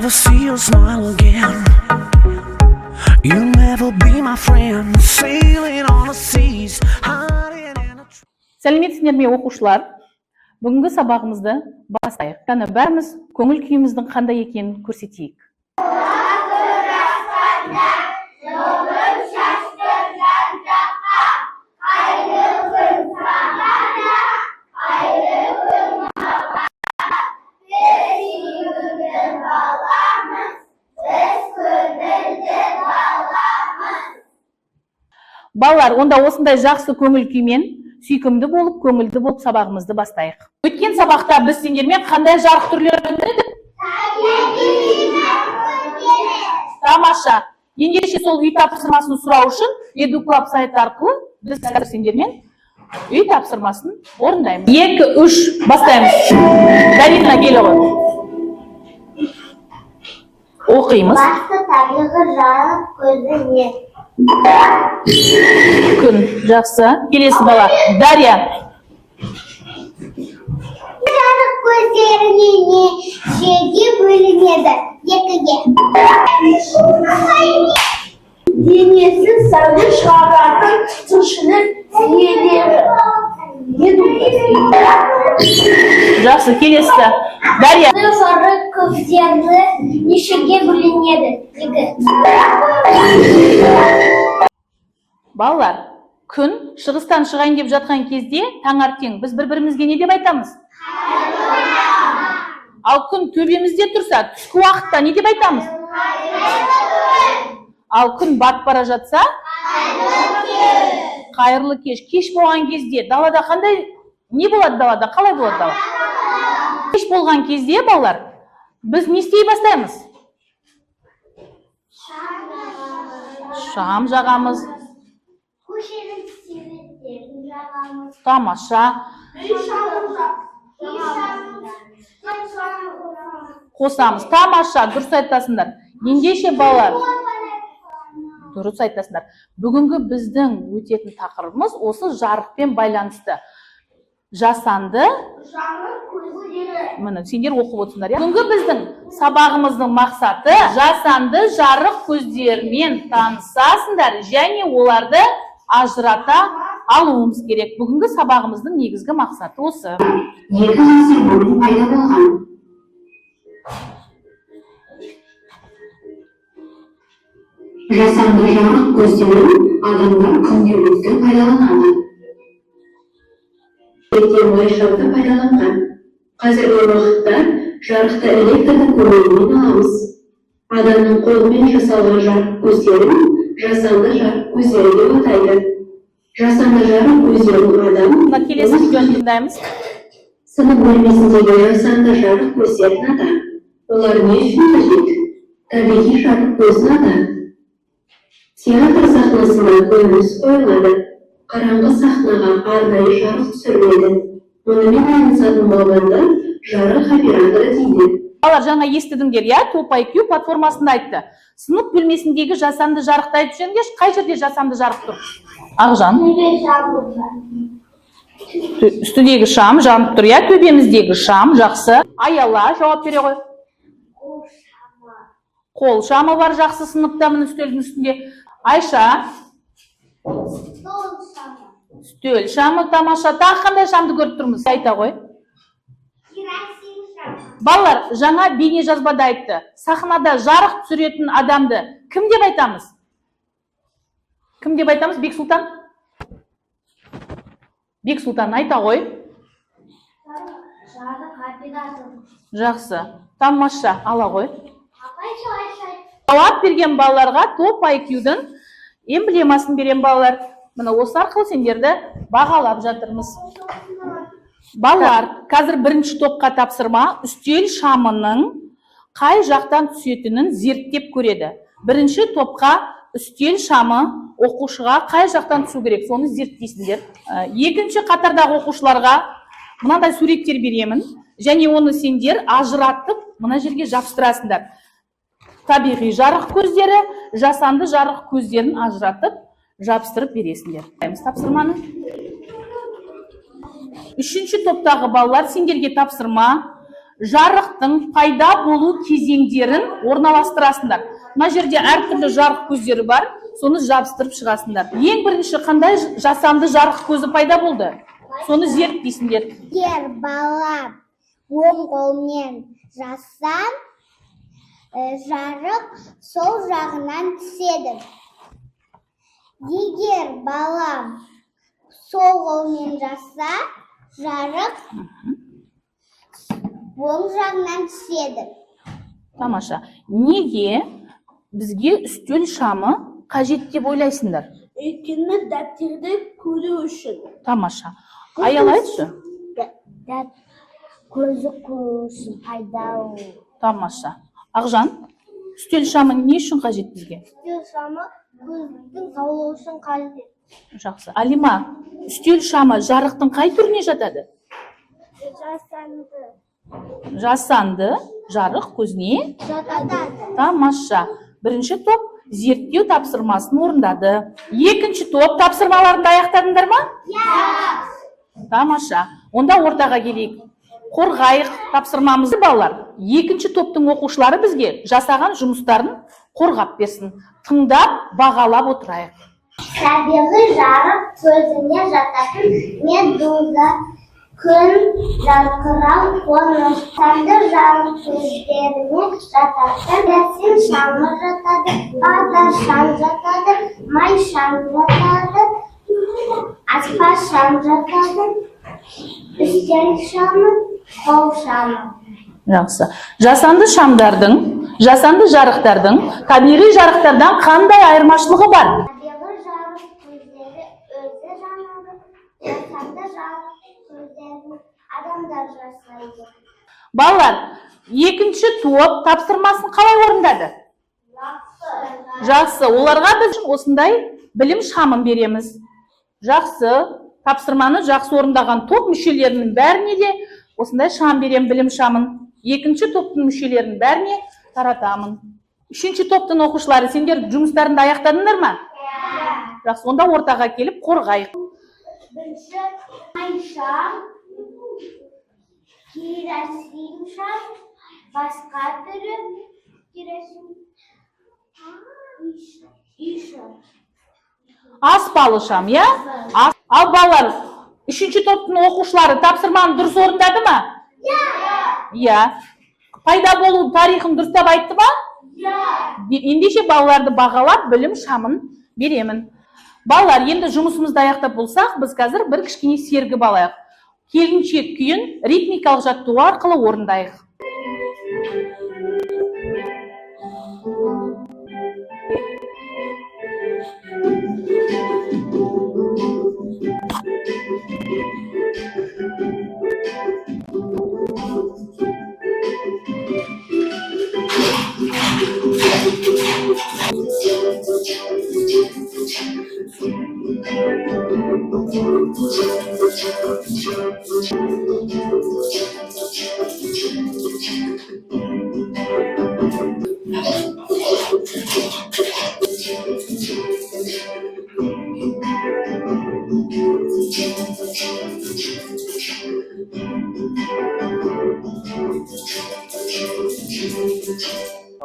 never see your smile again. You'll never be my friend. Sailing on the seas, hiding in a tree. Сәлеметсіздер ме оқушылар? Бүгінгі сабағымызды бастайық. Қана бәріміз көңіл күйіміздің қандай екенін көрсетейік. Балалар, онда осындай жақсы көңіл күймен, сүйкімді болып, көңілді болып сабағымызды бастайық. Өткен сабақта біз сендермен қандай жарық түрлерін өттік? Тамаша. Ендеше сол үй тапсырмасын сұрау үшін EduClub сайты арқылы біз қазір сендермен үй тапсырмасын орындаймыз. 2-3 бастаймыз. Дарина, кел ғой. Оқимыз. Басты табиғи жарық көзі не? Күн, жақсы. Келесі бала. Дарья. Жарық көздеріне нешеге бөлінеді? Екіге. Денесі сәуле шығаратын тіршілік иелері. Жақсы, келесі. Дарья. Жарық көздері нешеге бөлінеді? Екі. Балалар, күн шығыстан шығайын деп жатқан кезде таңертең біз бір-бірімізге не деп айтамыз? Ал күн төбемізде тұрса, түскі уақытта не деп айтамыз? Ал күн батып бара жатса, қайырлы кеш. Кеш болған кезде далада қандай не болады далада? Қалай болады далада? Кеш болған кезде, балалар, біз не істей бастаймыз? Шам жағамыз. Тамаша. Қосамыз. Тамаша, дұрыс айтасыңдар. Ендеше балалар, дұрыс айтасыңдар. Бүгінгі біздің өтетін тақырыбымыз осы жарықпен байланысты. Жасанды міне сендер оқып отырсыңдар. Бүгінгі біздің сабағымыздың мақсаты жасанды жарық көздерімен танысасыңдар және оларды ажырата алуымыз керек. Бүгінгі сабағымыздың негізгі мақсаты осы. Екі ғасыр бұрын пайда болған. Жасанды жарық көздерін адамдар күнделікті пайдаланады. Майшамды пайдаланған. Қазіргі уақытта жарықты электрдің көмегімен аламыз. Адамның қолымен жасалған жарық көздерін жасанды жарық көздері деп атайды. Жасанды жарық көздерін адам келесі видеоны тыңдаймыз. Сынып бөлмесіндегі жасанды жарық көздерін ата. Олар не үшін қажет? Табиғи жарық көзін ата. Театр сахнасында көрініс қойылады. Қараңғы сахнаға арнайы жарық түсіріледі. Мұнымен айналысатын маманды жарық операторы дейді. Балалар, жаңа естідіңдер, я Топ IQ платформасында айтты. Сынып бөлмесіндегі жасанды жарықты айтып жүріңдер, қай жерде жасанды жарық тұр? Ақжан. Үстідегі шам жанып тұр, я төбеміздегі шам, жақсы. Аяла, жауап бере ғой. Қол шамы бар, жақсы, сыныпта міне үстелдің үстінде. Айша. Үстел шамы, тамаша. Тағы қандай шамды көріп тұрмыз? Айта ғой. Балалар, жаңа бейне жазбада айтты. Сахнада жарық түсіретін адамды кім деп айтамыз? Кім деп айтамыз? Бексұлтан? Бексұлтан, айта ғой. Жақсы. Тамаша, ала ғой. Жауап берген балаларға Топ IQ-дің эмблемасын берем балалар. Мына осы арқылы сендерді бағалап жатырмыз. Балалар, қазір бірінші топқа тапсырма үстел шамының қай жақтан түсетінін зерттеп көреді. Бірінші топқа үстел шамы оқушыға қай жақтан түсу керек, соны зерттейсіздер. Екінші қатардағы оқушыларға мынандай суреттер беремін, және оны сендер ажыратып мына жерге жапсырасыңдар. Табиғи жарық көздері, жасанды жарық көздерін ажыратып жабыстырып бересіңдер. Тапсырманы. Үшінші топтағы балалар, сендерге тапсырма. жарықтың пайда болу кезеңдерін орналастырасыңдар. Мына жерде әртүрлі жарық көздері бар, соны жабыстырып шығасыңдар. Ең бірінші қандай жасанды жарық көзі пайда болды? Соны зерттейсіңдер. Егер бала оң қолмен жазсам, жарық сол жағынан түседі. Егер бала сол қолмен жазса, жарық оң жағынан түседі. Тамаша. Неге бізге үстел шамы қажет деп ойлайсыңдар? Өйткені дәптерді көру үшін. Тамаша. Аял айтшы. Көзі көру үшін пайдалы. Тамаша. Ақжан, үстел шамы не үшін қажет бізге? Үстел шамы көздің саулығы үшін қажет. Жақсы. Алима, үстел шамы жарықтың қай түріне жатады? Жасанды. Жасанды жарық көзіне Жатады. тамаша. Бірінші топ зерттеу тапсырмасын орындады. Екінші топ тапсырмаларында аяқтадыңдар ма? Тамаша. Онда ортаға келейік. Қорғайық тапсырмамызды балалар. Екінші топтың оқушылары бізге жасаған жұмыстарын қорғап берсін. Тыңдап, бағалап отырайық. Табиғи жарық көзіне жататын медуза, күн, жарқырау қоныш. Жанды жарық көздеріне жататын рәсім шамы жатады, бағдар шам жатады, май шам жатады, аспаз шам жатады, үстел шамы, қол шамы. Жақсы. Жасанды шамдардың, жасанды жарықтардың табиғи жарықтардан қандай айырмашылығы бар? Табиғи жарық көздері өзі жанады, жасанды жарық көздерін адамдар жасайды. Балалар, екінші топ тапсырмасын қалай орындады? Жақсы. Оларға біз осындай білім шамын береміз. Жақсы. Тапсырманы жақсы орындаған топ мүшелерінің бәріне де осындай шам берем, білім шамын. Екінші топтың мүшелерінің бәріне таратамын. Үшінші топтың оқушылары, сендер жұмыстарыңды аяқтадыңдар ма? Жақсы, онда ортаға келіп қорғайық. Бірінші май шам, керосин шам, басқа түрі керосин, үй шам. Аспалы шам, я? Ал балалар, үшінші топтың оқушылары тапсырманы дұрыс орындады ма? Я. Пайда болу тарихын дұрыстап айтты ма? Ендеше балаларды бағалап білім шамын беремін. Балалар, енді жұмысымызды аяқтап болсақ, біз қазір бір кішкене сергі балайық. Келіншек күйін ритмикалық жаттығу арқылы орындайық.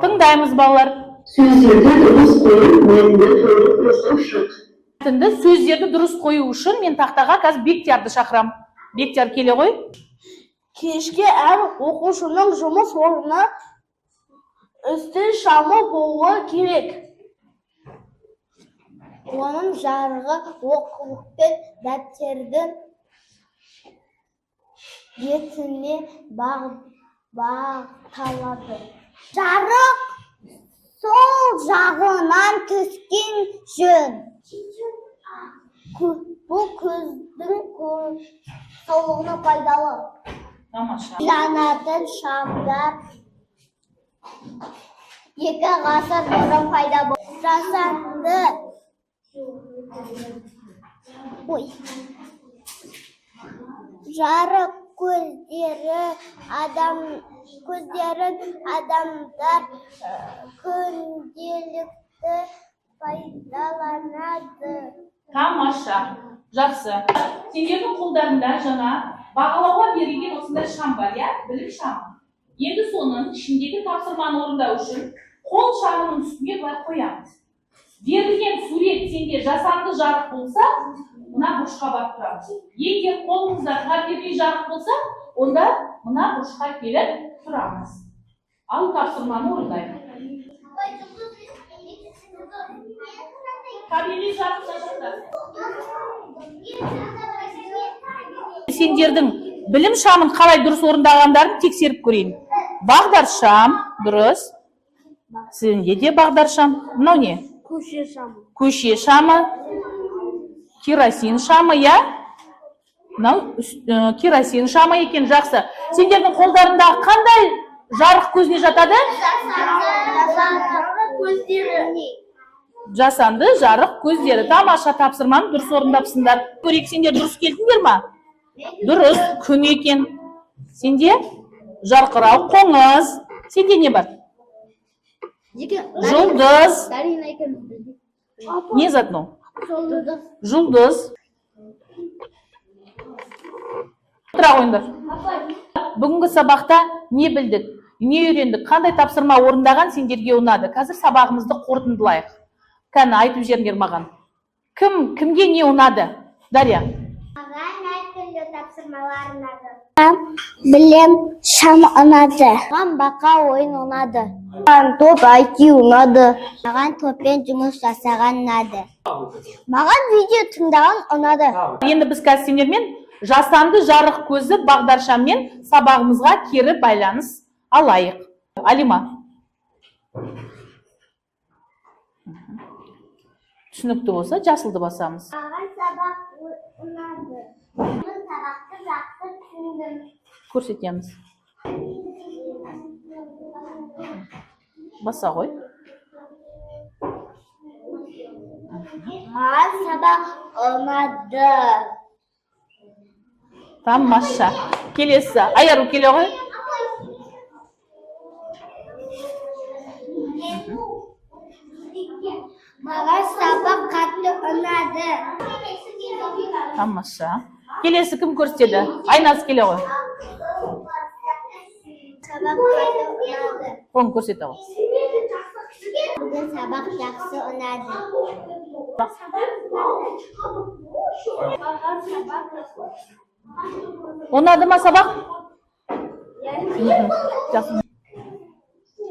Тыңдаймыз балалар. Сөздерді дұрыс қойып, мәтінді толық қосу шық. Сөздерді дұрыс қою үшін мен тақтаға қазір Бектиярды шақырам. Бектияр, келе ғой. Кешке әр оқушының жұмыс орны үстел шамы болуы керек. Оның жарығы оқулық пен дәптердің бетіне бағытталады. Жарық сол жағынан түскен жөн. Бұл көздің саулығына пайдалы. Тамаша. Жанатын шамдар 2 ғасыр бұрын пайда болды. Жасанды жарық көздерін адамдар күнделікті пайдаланады. Тамаша. Жақсы. Сендердің қолдарында жаңа бағалауға берілген осындай шам бар, я? Білім шамы. Енді соның ішіндегі тапсырманы орындау үшін қол шағының үстіне былай қоямыз. Берілген сурет сенде жасанды жарық болса, мына бұрышқа барып тұрамыз. Егер қолыңызда табиғи жарық болса, онда мына бұрышқа келіп тұрамыз. Ал тапсырманы орындайық. Табиғи жарық жасанды. Сендердің білім шамын қалай дұрыс орындағандарын тексеріп көрейін. Бағдар шам дұрыс. Сенде де бағдар шам. Мынау не? Көше шамы. Көше шамы. Керосин шамы, я? Мынау керосин шамы екен, жақсы. Сендердің қолдарындағы қандай жарық көзіне жатады? Жасанды жарық көздері. Тамаша, тапсырманы дұрыс орындапсыңдар. Көрейік, сендер дұрыс келдіңдер ма? Дұрыс, күн екен. Сенде жарқырау қоңыз. Сенде не бар? Жұлдыз. Не зат мынау? Жұлдыз. Тұра қойыңдар. Бүгінгі сабақта не білдік? Не үйрендік? Қандай тапсырма орындаған сендерге ұнады? Қазір сабағымызды қорытындылайық. Кәні айтып жеріңдер маған. Кімге не ұнады? Дарья. Маған әртүрлі тапсырмалар ұнады. Білем шам ұнады. Маған бақа ойын ұнады. Маған топ айти ұнады. Маған топпен жұмыс жасаған ұнады. Маған видео тыңдаған ұнады. Енді біз қазір сендермен жасанды жарық көзі бағдаршаммен сабағымызға кері байланыс алайық. Алима. Түсінікті болса, жасылды басамыз. Маған сабақ ұнады. Мен сабақты жақсы түсіндім. Көрсетеміз. Баса ғой. Маған сабақ ұнады. Тамаша. Келесі. Айару келе ғой. Маған сабақ қатты ұнады. Тамаша. Келесі кім көрсетеді? Айнасы келе ғой. Сабақ қатты ұнады. Оны көрсете ғой. Бүгін сабақ жақсы ұнады. Ұнады ма сабақ? Жақсы.